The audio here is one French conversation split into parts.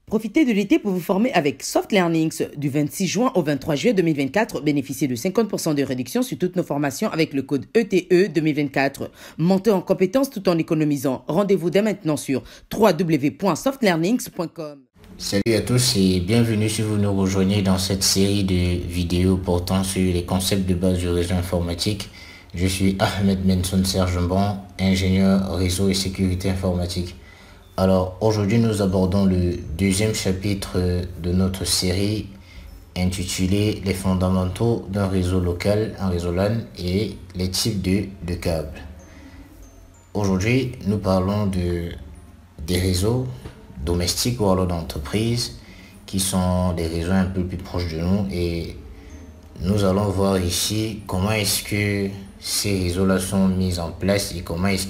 Profitez de l'été pour vous former avec Soft Learnings. Du 26 juin au 23 juillet 2024, bénéficiez de 50% de réduction sur toutes nos formations avec le code ETE 2024. Montez en compétences tout en économisant. Rendez-vous dès maintenant sur www.softlearnings.com. Salut à tous et bienvenue si vous nous rejoignez dans cette série de vidéos portant sur les concepts de base du réseau informatique. Je suis Ahmed Benson Serge-Bon, ingénieur réseau et sécurité informatique. Alors aujourd'hui nous abordons le deuxième chapitre de notre série intitulé Les fondamentaux d'un réseau local, un réseau LAN et les types de câbles. Aujourd'hui nous parlons des réseaux domestiques ou alors d'entreprises qui sont des réseaux un peu plus proches de nous, et nous allons voir ici comment est-ce que ces réseaux-là sont mis en place et comment est-ce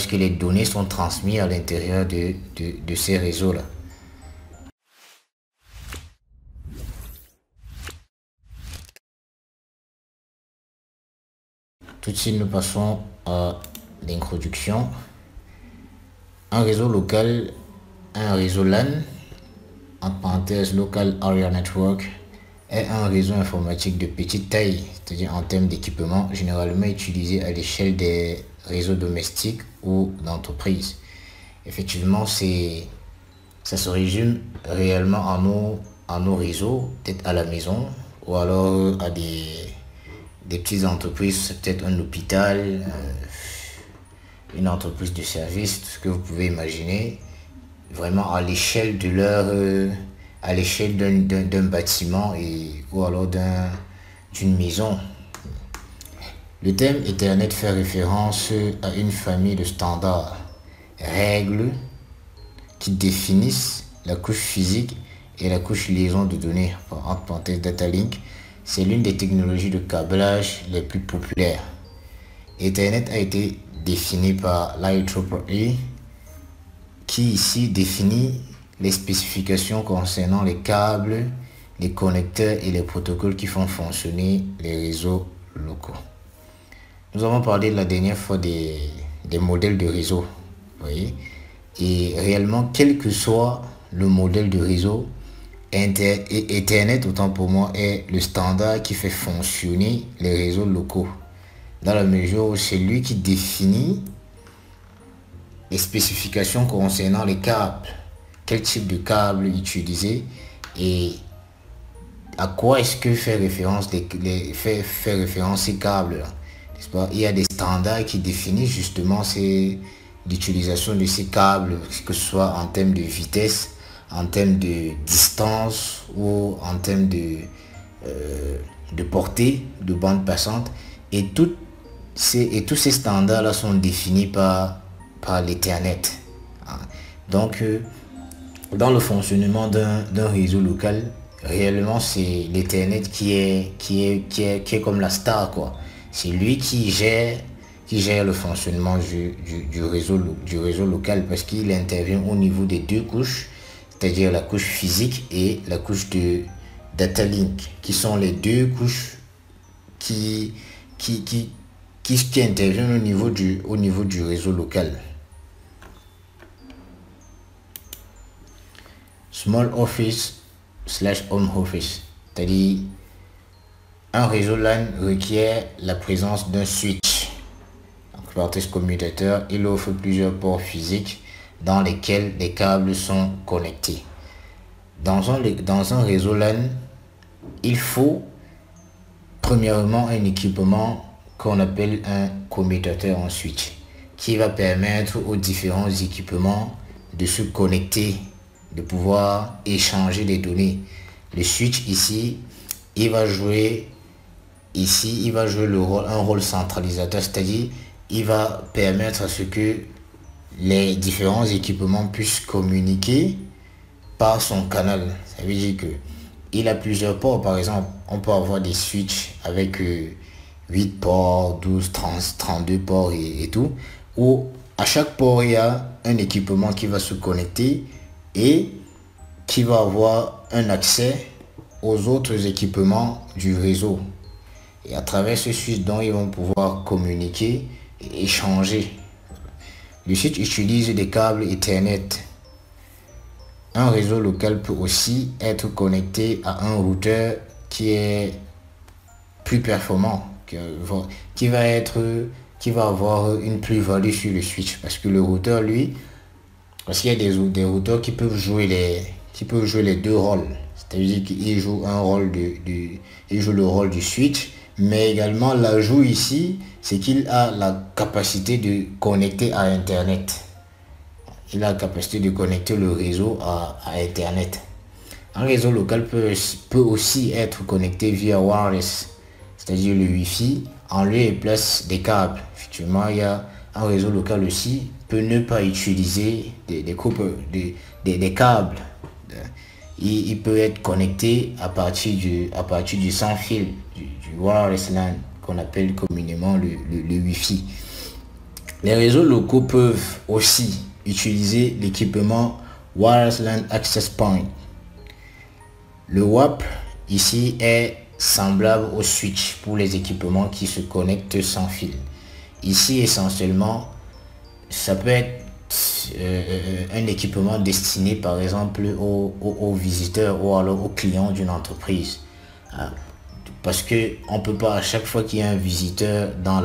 que les données sont transmises à l'intérieur de ces réseaux-là. Tout de suite, nous passons à l'introduction. Un réseau local, un réseau LAN, entre parenthèses Local Area Network, est un réseau informatique de petite taille, c'est-à-dire en termes d'équipement, généralement utilisé à l'échelle des réseaux domestiques ou d'entreprises. Effectivement, ça se résume réellement à nos réseaux, peut-être à la maison, ou alors à des petites entreprises, c'est peut-être un hôpital, une entreprise de service, tout ce que vous pouvez imaginer, vraiment à l'échelle à l'échelle d'un bâtiment ou alors d'une maison. Le terme Ethernet fait référence à une famille de standards, règles qui définissent la couche physique et la couche liaison de données, entre parenthèses data link. C'est l'une des technologies de câblage les plus populaires. Ethernet a été défini par l'IEEE, qui ici définit les spécifications concernant les câbles, les connecteurs et les protocoles qui font fonctionner les réseaux locaux. Nous avons parlé la dernière fois des modèles de réseau, vous voyez, et réellement, quel que soit le modèle de réseau, Ethernet, autant pour moi, est le standard qui fait fonctionner les réseaux locaux, dans la mesure où c'est lui qui définit les spécifications concernant les câbles, quel type de câble utiliser et à quoi est-ce que fait référence ces câbles, n'est-ce pas? Il y a des standards qui définissent justement l'utilisation de ces câbles, que ce soit en termes de vitesse, en termes de distance ou en termes de portée, de bande passante, et tous ces standards-là sont définis par l'Ethernet. Donc, dans le fonctionnement d'un réseau local, réellement, c'est l'Ethernet qui est comme la star, quoi. C'est lui qui gère le fonctionnement du réseau local, parce qu'il intervient au niveau des deux couches, c'est-à-dire la couche physique et la couche de data link, qui sont les deux couches qui interviennent au niveau du réseau local. Small office / home office, c'est-à-dire un réseau LAN requiert la présence d'un switch, donc commutateur. Il offre plusieurs ports physiques dans lesquels les câbles sont connectés. Dans un réseau LAN, il faut premièrement un équipement qu'on appelle un commutateur en switch, qui va permettre aux différents équipements de se connecter, de pouvoir échanger des données. Le switch ici, il va jouer un rôle centralisateur, c'est-à-dire il va permettre à ce que les différents équipements puissent communiquer par son canal. Ça veut dire que il a plusieurs ports. Par exemple, on peut avoir des switches avec 8 ports, 12, 30, 32 ports et tout, où à chaque port il y a un équipement qui va se connecter et qui va avoir un accès aux autres équipements du réseau. Et à travers ce switch, donc, ils vont pouvoir communiquer et échanger. Le switch utilise des câbles Ethernet un réseau local peut aussi être connecté à un routeur qui est plus performant, qui va avoir une plus-value sur le switch. Parce que le routeur, lui, parce qu'il y a des routeurs qui peuvent jouer les deux rôles. C'est-à-dire qu'il joue il joue le rôle du switch, mais également l'ajout ici, c'est qu'il a la capacité de connecter à Internet. Il a la capacité de connecter le réseau à Internet. Un réseau local peut aussi être connecté via wireless, c'est-à-dire le Wi-Fi, en lieu et place des câbles. Effectivement, il y a un réseau local aussi peut ne pas utiliser des câbles. Il peut être connecté à partir du sans fil, du wireless LAN, qu'on appelle communément le Wi-Fi. Les réseaux locaux peuvent aussi utiliser l'équipement Wireless LAN Access Point. Le WAP ici est semblable au switch pour les équipements qui se connectent sans fil. Ici essentiellement, ça peut être un équipement destiné par exemple aux visiteurs ou alors aux clients d'une entreprise. Parce que on peut pas à chaque fois qu'il y a un visiteur dans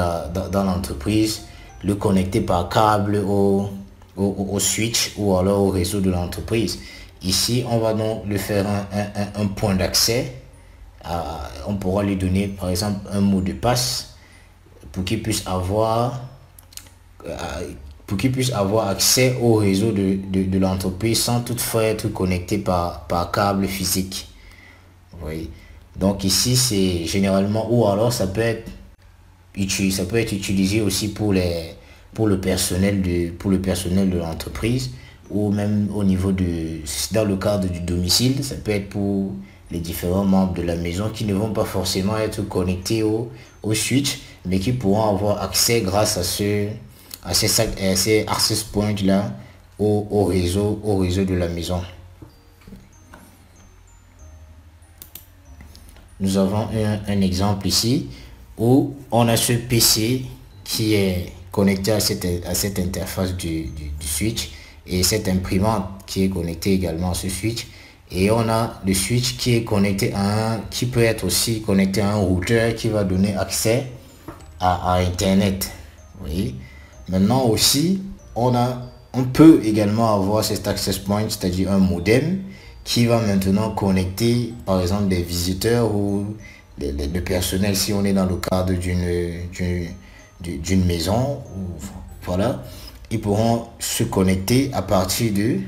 l'entreprise le connecter par câble au switch ou alors au réseau de l'entreprise. Ici, on va donc lui faire un point d'accès. On pourra lui donner par exemple un mot de passe pour qu'il puisse avoir accès au réseau de l'entreprise sans toutefois être connecté par câble physique. Vous voyez? Donc ici c'est généralement, ou alors ça peut être utilisé aussi pour le personnel de l'entreprise, ou même au niveau dans le cadre du domicile. Ça peut être pour les différents membres de la maison qui ne vont pas forcément être connectés au switch, mais qui pourront avoir accès grâce à ces access points là au réseau de la maison. Nous avons un exemple ici où on a ce PC qui est connecté à cette interface du switch, et cette imprimante qui est connectée également à ce switch, et on a le switch qui est connecté qui peut être aussi connecté à un routeur qui va donner accès à Internet. Vous voyez? Maintenant aussi, on peut également avoir cet access point, c'est-à-dire un modem qui va maintenant connecter par exemple des visiteurs ou le personnel si on est dans le cadre d'une maison. Voilà, ils pourront se connecter à partir de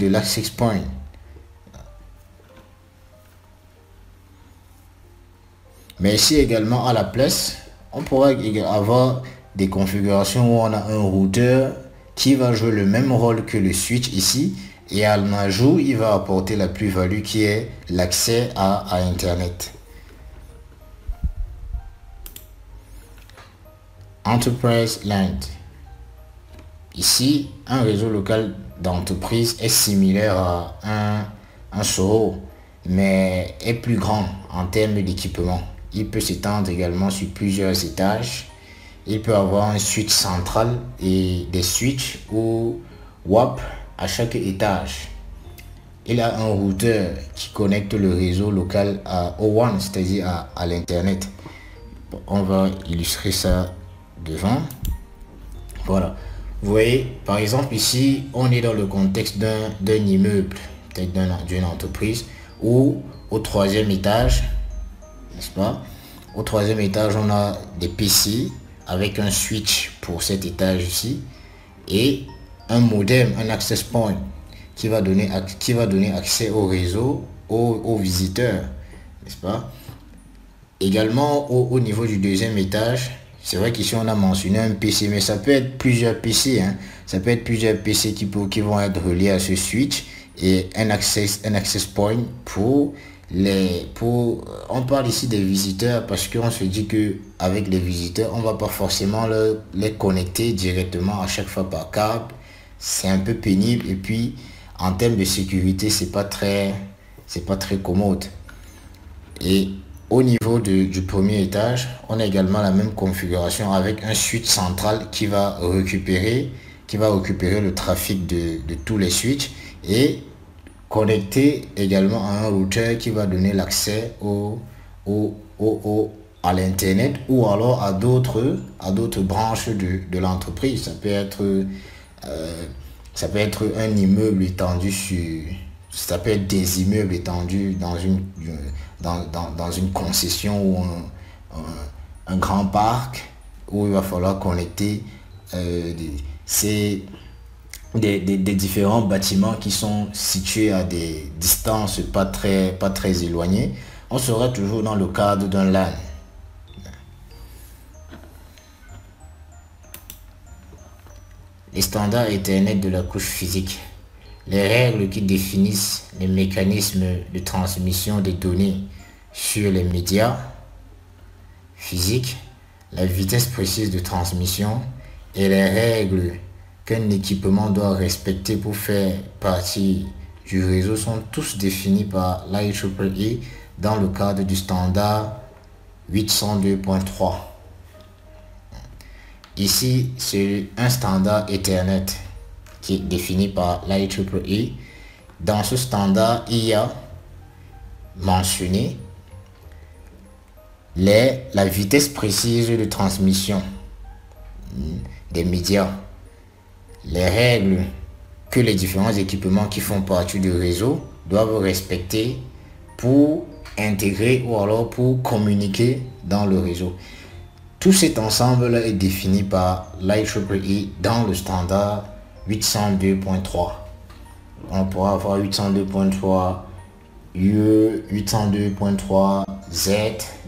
l'access point. Mais ici également à la place, on pourra avoir des configurations où on a un routeur qui va jouer le même rôle que le switch ici, et à l'ajout il va apporter la plus-value qui est l'accès à Internet. Enterprise LAN. Ici, un réseau local d'entreprise est similaire à un SOHO, mais est plus grand en termes d'équipement. Il peut s'étendre également sur plusieurs étages. Il peut avoir un switch central et des switches ou WAP à chaque étage. Il a un routeur qui connecte le réseau local au WAN, c'est-à-dire à l'Internet. On va illustrer ça devant. Voilà. Vous voyez, par exemple ici, on est dans le contexte d'un immeuble, peut-être d'une entreprise, où au troisième étage, n'est-ce pas? Au troisième étage, on a des PC avec un switch pour cet étage ici et un modem, un access point qui va donner accès au réseau aux visiteurs, n'est-ce pas? Également au niveau du deuxième étage, c'est vrai qu'ici on a mentionné un PC, mais ça peut être plusieurs PC, hein. Ça peut être plusieurs PC qui vont être reliés à ce switch, et un access point on parle ici des visiteurs parce qu'on se dit que avec les visiteurs on va pas forcément les connecter directement à chaque fois par câble. C'est un peu pénible, et puis en termes de sécurité c'est pas très commode. Et au niveau du premier étage, on a également la même configuration avec un switch central qui va récupérer le trafic de tous les switches, et connecté également à un routeur qui va donner l'accès à l'internet ou alors à d'autres branches de l'entreprise. Ça peut être un immeuble étendu ça peut être des immeubles étendus dans une concession ou un grand parc où il va falloir connecter des différents bâtiments qui sont situés à des distances pas très éloignées. On sera toujours dans le cadre d'un LAN. Les standards Ethernet de la couche physique. Les règles qui définissent les mécanismes de transmission des données sur les médias physiques, la vitesse précise de transmission et les règles qu'un équipement doit respecter pour faire partie du réseau sont tous définis par l'IEEE dans le cadre du standard 802.3. Ici, c'est un standard Ethernet qui est défini par l'IEEE. Dans ce standard, il y a mentionné la vitesse précise de transmission des médias, les règles que les différents équipements qui font partie du réseau doivent respecter pour intégrer ou alors pour communiquer dans le réseau. Tout cet ensemble est défini par l'IEEE dans le standard 802.3. On pourra avoir 802.3 UE, 802.3 Z,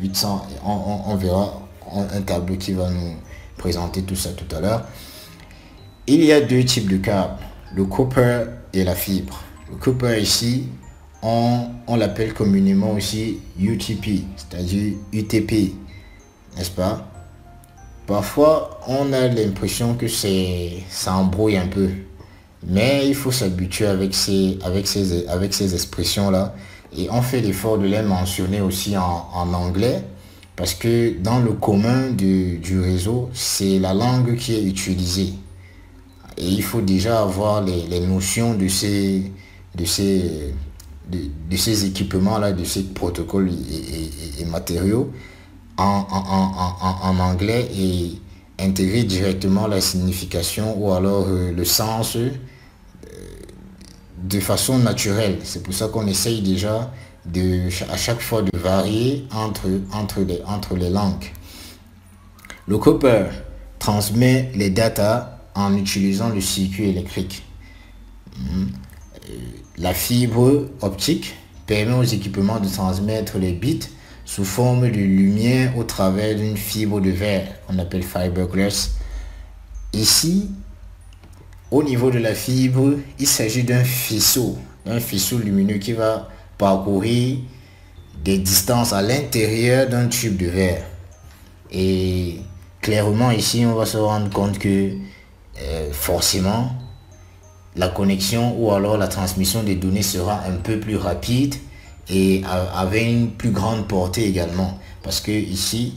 800, on verra un tableau qui va nous présenter tout ça tout à l'heure. Il y a deux types de câbles, le copper et la fibre. Le copper ici, on l'appelle communément aussi UTP, c'est-à-dire UTP, n'est-ce pas? Parfois, on a l'impression que ça embrouille un peu, mais il faut s'habituer avec ces expressions-là. Et on fait l'effort de les mentionner aussi en anglais, parce que dans le commun du réseau, c'est la langue qui est utilisée. Et il faut déjà avoir les notions de ces équipements-là, de ces protocoles et matériaux en anglais et intégrer directement la signification ou alors le sens de façon naturelle. C'est pour ça qu'on essaye déjà à chaque fois de varier entre les langues. Le copper transmet les datas en utilisant le circuit électrique. La fibre optique permet aux équipements de transmettre les bits sous forme de lumière au travers d'une fibre de verre qu'on appelle fiberglass. Ici, au niveau de la fibre, il s'agit d'un faisceau lumineux qui va parcourir des distances à l'intérieur d'un tube de verre. Et clairement ici, on va se rendre compte que forcément, la connexion ou alors la transmission des données sera un peu plus rapide et avec une plus grande portée également. Parce que ici,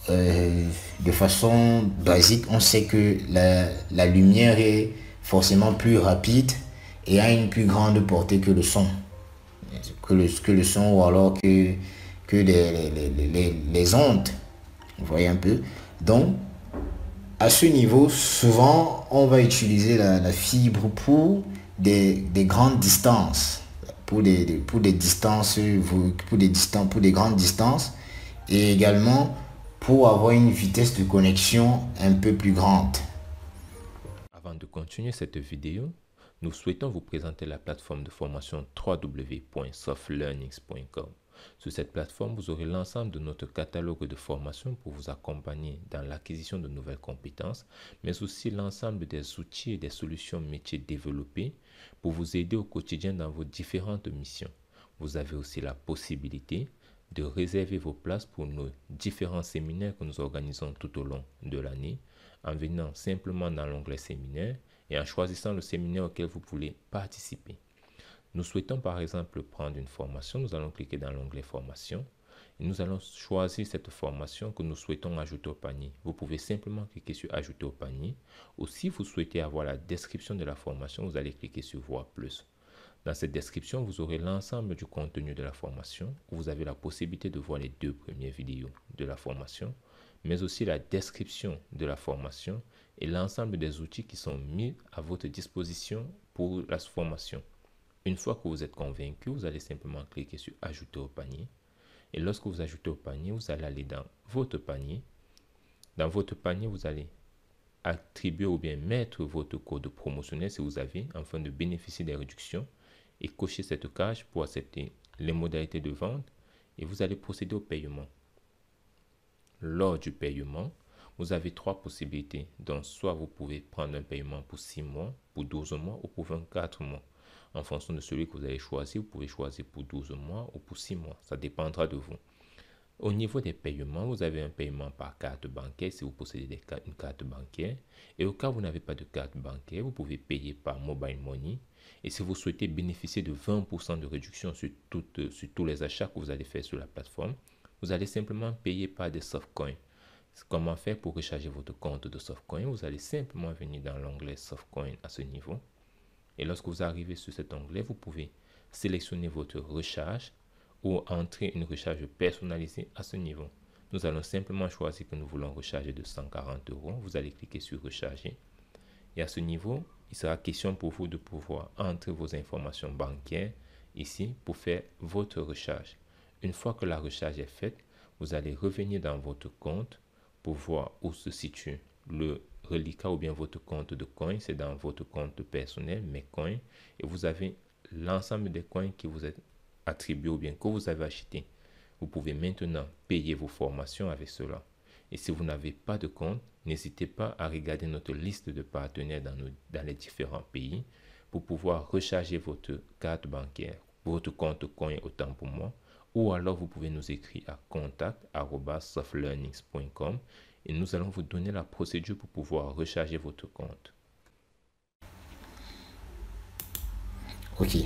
de façon basique, on sait que la lumière est forcément plus rapide et a une plus grande portée que le son. Que le son ou alors que les ondes. Vous voyez un peu. Donc, à ce niveau, souvent, on va utiliser la fibre pour des grandes distances. Pour des grandes distances et également pour avoir une vitesse de connexion un peu plus grande. Avant de continuer cette vidéo, nous souhaitons vous présenter la plateforme de formation www.softlearnings.com. Sur cette plateforme, vous aurez l'ensemble de notre catalogue de formations pour vous accompagner dans l'acquisition de nouvelles compétences, mais aussi l'ensemble des outils et des solutions métiers développés pour vous aider au quotidien dans vos différentes missions. Vous avez aussi la possibilité de réserver vos places pour nos différents séminaires que nous organisons tout au long de l'année en venant simplement dans l'onglet séminaire et en choisissant le séminaire auquel vous voulez participer. Nous souhaitons par exemple prendre une formation, nous allons cliquer dans l'onglet formation et nous allons choisir cette formation que nous souhaitons ajouter au panier. Vous pouvez simplement cliquer sur ajouter au panier ou si vous souhaitez avoir la description de la formation, vous allez cliquer sur voir plus. Dans cette description, vous aurez l'ensemble du contenu de la formation. Vous avez la possibilité de voir les 2 premières vidéos de la formation, mais aussi la description de la formation et l'ensemble des outils qui sont mis à votre disposition pour la formation. Une fois que vous êtes convaincu, vous allez simplement cliquer sur « Ajouter au panier ». Et lorsque vous ajoutez au panier, vous allez aller dans votre panier. Dans votre panier, vous allez attribuer ou bien mettre votre code promotionnel si vous avez, afin de bénéficier des réductions, et cocher cette case pour accepter les modalités de vente, et vous allez procéder au paiement. Lors du paiement, vous avez 3 possibilités. Donc, soit vous pouvez prendre un paiement pour 6 mois, pour 12 mois ou pour 24 mois. En fonction de celui que vous allez choisir, vous pouvez choisir pour 12 mois ou pour 6 mois. Ça dépendra de vous. Au niveau des paiements, vous avez un paiement par carte bancaire si vous possédez une carte bancaire. Et au cas où vous n'avez pas de carte bancaire, vous pouvez payer par mobile money. Et si vous souhaitez bénéficier de 20% de réduction sur tous les achats que vous allez faire sur la plateforme, vous allez simplement payer par des softcoins. Comment faire pour recharger votre compte de softcoin? Vous allez simplement venir dans l'onglet softcoin à ce niveau. Et lorsque vous arrivez sur cet onglet, vous pouvez sélectionner votre recharge ou entrer une recharge personnalisée à ce niveau. Nous allons simplement choisir que nous voulons recharger de 140 €. Vous allez cliquer sur recharger. Et à ce niveau, il sera question pour vous de pouvoir entrer vos informations bancaires ici pour faire votre recharge. Une fois que la recharge est faite, vous allez revenir dans votre compte pour voir où se situe le reliquat ou bien votre compte de coins. C'est dans votre compte personnel, mes coins, et vous avez l'ensemble des coins qui vous est attribué ou bien que vous avez acheté. Vous pouvez maintenant payer vos formations avec cela. Et si vous n'avez pas de compte, n'hésitez pas à regarder notre liste de partenaires dans les différents pays pour pouvoir recharger votre carte bancaire, votre compte coin autant pour moi, ou alors vous pouvez nous écrire à contact@softlearnings.com et nous allons vous donner la procédure pour pouvoir recharger votre compte. Ok,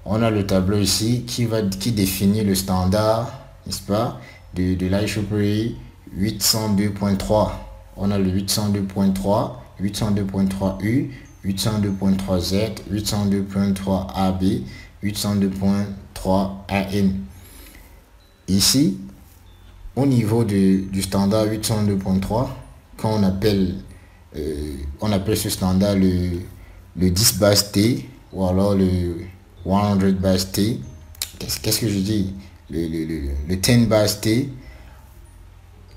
on a le tableau ici qui définit le standard, n'est-ce pas, de l'IEEE 802.3. On a le 802.3, 802.3U, 802.3Z, 802.3AB, 802.3AN. Ici, au niveau du standard 802.3, quand on appelle ce standard le 10 base T ou alors le 100 base T, qu'est-ce que je dis, le 10 base T,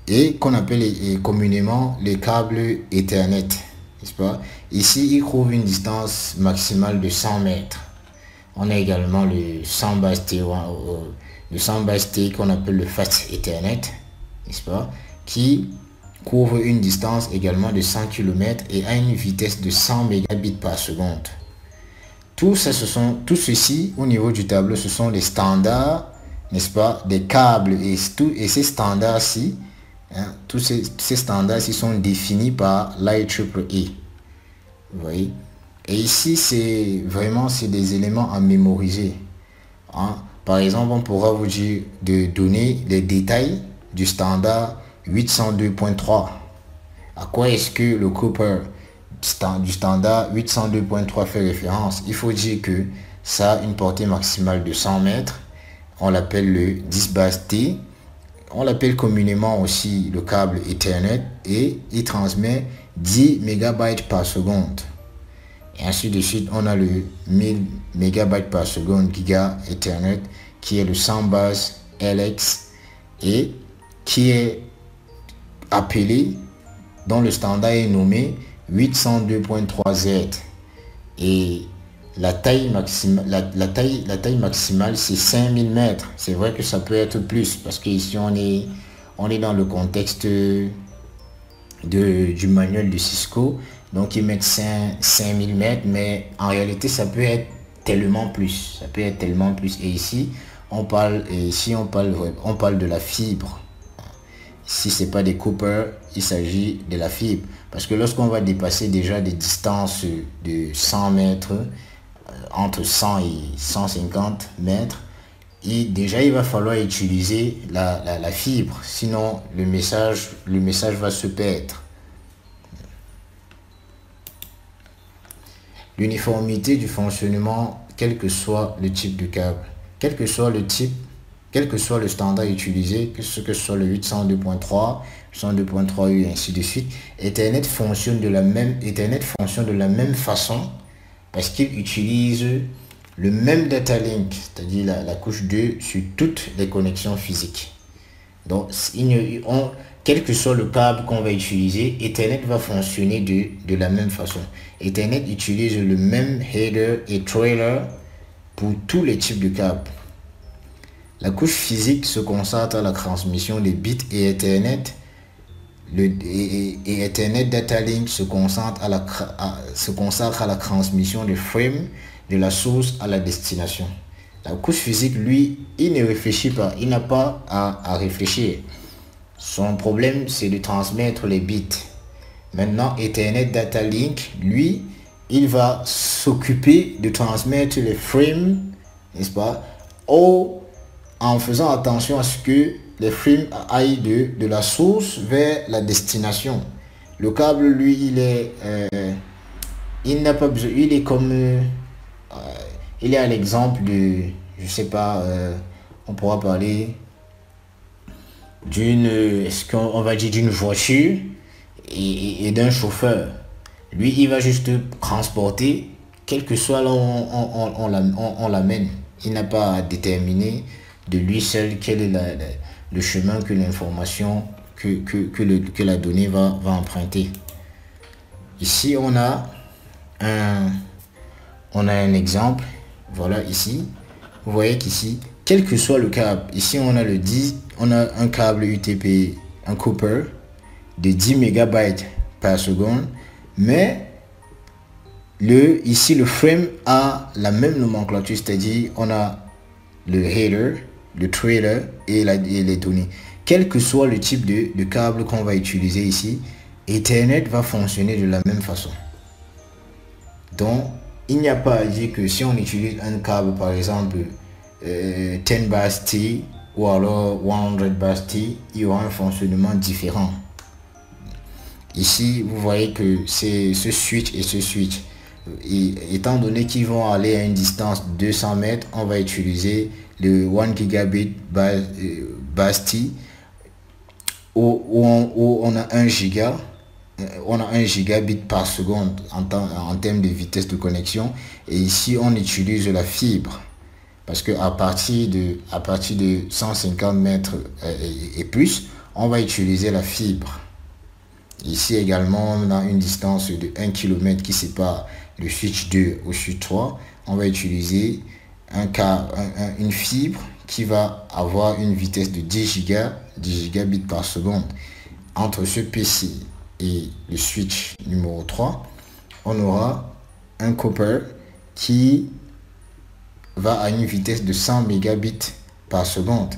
et qu'on appelle communément les câbles Ethernet, n'est-ce pas? Ici, il couvre une distance maximale de 100 mètres. On a également le 100 base T, le 100 base T qu'on appelle le Fast Ethernet, n'est-ce pas, qui couvre une distance également de 100 km et a une vitesse de 100 mégabits par seconde. Tout ceci au niveau du tableau, ce sont les standards, n'est-ce pas, des câbles, et ces standards-ci, hein, tous ces standards-ci sont définis par l'IEEE. Vous voyez? Et ici, c'est des éléments à mémoriser. Hein. Par exemple, on pourra vous dire de donner les détails du standard 802.3. À quoi est-ce que le Cooper du standard 802.3 fait référence? Il faut dire que ça a une portée maximale de 100 mètres. On l'appelle le 10 base T. On l'appelle communément aussi le câble Ethernet et il transmet 10 mégabytes par seconde. Et ainsi de suite, on a le 1000 mégabytes par seconde Giga Ethernet qui est le 100 base LX et qui est appelé, dont le standard est nommé 802.3Z. Et la taille maximale c'est 5000 mètres. C'est vrai que ça peut être plus parce que ici on est dans le contexte du manuel de Cisco, donc ils mettent 5000 mètres, mais en réalité ça peut être tellement plus, et ici on parle de la fibre. Si c'est pas des Cooper, il s'agit de la fibre, parce que lorsqu'on va dépasser déjà des distances de 100 mètres, entre 100 et 150 mètres, et déjà il va falloir utiliser la fibre, sinon le message va se perdre. L'uniformité du fonctionnement quel que soit le type de câble, quel que soit le type, quel que soit le standard utilisé, que ce soit le 802.3, 102.3U et ainsi de suite, Ethernet fonctionne de la même façon parce qu'il utilise le même data link, c'est-à-dire la couche 2 sur toutes les connexions physiques. Donc, quel que soit le câble qu'on va utiliser, Ethernet va fonctionner de la même façon. Ethernet utilise le même header et trailer pour tous les types de câbles. La couche physique se concentre à la transmission des bits et Ethernet. Ethernet Data Link se consacre à la transmission des frames de la source à la destination. La couche physique, lui, il ne réfléchit pas, il n'a pas à réfléchir. Son problème, c'est de transmettre les bits. Maintenant, Ethernet Data Link, lui, il va s'occuper de transmettre les frames, n'est-ce pas, en faisant attention à ce que les frames aillent de la source vers la destination. Le câble, lui, il n'a pas besoin, il est comme, il est à l'exemple de, je sais pas, on pourra parler est-ce qu'on va dire d'une voiture et d'un chauffeur. Lui, il va juste transporter, quel que soit là où on l'amène. Il n'a pas à déterminer de lui seul quel est le chemin que l'information, que la donnée va emprunter. Ici, on a un exemple. Voilà, ici. Vous voyez qu'ici, quel que soit le câble, ici on a un câble UTP, un Cooper de 10 MB par seconde, mais ici le frame a la même nomenclature, c'est-à-dire on a le header, le trailer et les données. Quel que soit le type de câble qu'on va utiliser ici, Ethernet va fonctionner de la même façon. Donc, il n'y a pas à dire que si on utilise un câble, par exemple, 10 bars T ou alors 100 bars T, il y aura un fonctionnement différent. Ici, vous voyez que c'est ce switch et ce switch. Et, étant donné qu'ils vont aller à une distance de 200 mètres, on va utiliser le 1 gigabit bars T où on a 1 giga. On a 1 gigabit par seconde en termes de vitesse de connexion, et ici on utilise la fibre parce que à partir de 150 mètres et plus, on va utiliser la fibre. Ici également, on a une distance de 1 km qui sépare le switch 2 au switch 3. On va utiliser une fibre qui va avoir une vitesse de 10 gigabits par seconde. Entre ce PC et le switch numéro 3, on aura un Cooper qui va à une vitesse de 100 mégabits par seconde.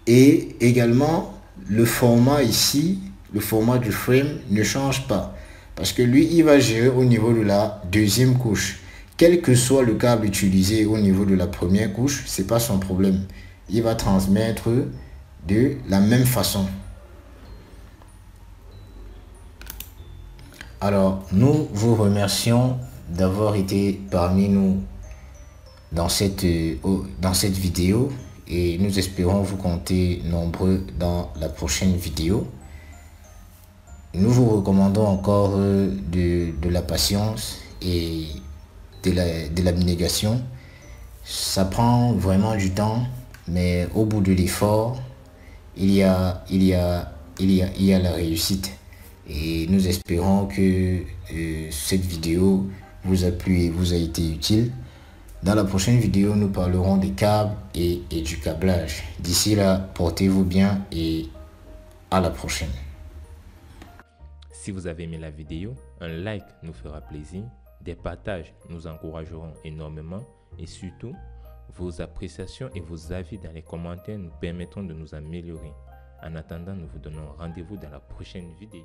Et également, le format ici, le format du frame ne change pas. Parce que lui, il va gérer au niveau de la deuxième couche. Quel que soit le câble utilisé au niveau de la première couche, c'est pas son problème. Il va transmettre de la même façon. Alors, nous vous remercions d'avoir été parmi nous dans cette vidéo et nous espérons vous compter nombreux dans la prochaine vidéo. Nous vous recommandons encore de la patience et de l'abnégation. Ça prend vraiment du temps, mais au bout de l'effort, il y a la réussite. Et nous espérons que cette vidéo vous a plu et vous a été utile. Dans la prochaine vidéo, nous parlerons des câbles et du câblage. D'ici là, portez-vous bien et à la prochaine. Si vous avez aimé la vidéo, un like nous fera plaisir, des partages nous encourageront énormément et surtout, vos appréciations et vos avis dans les commentaires nous permettront de nous améliorer. En attendant, nous vous donnons rendez-vous dans la prochaine vidéo.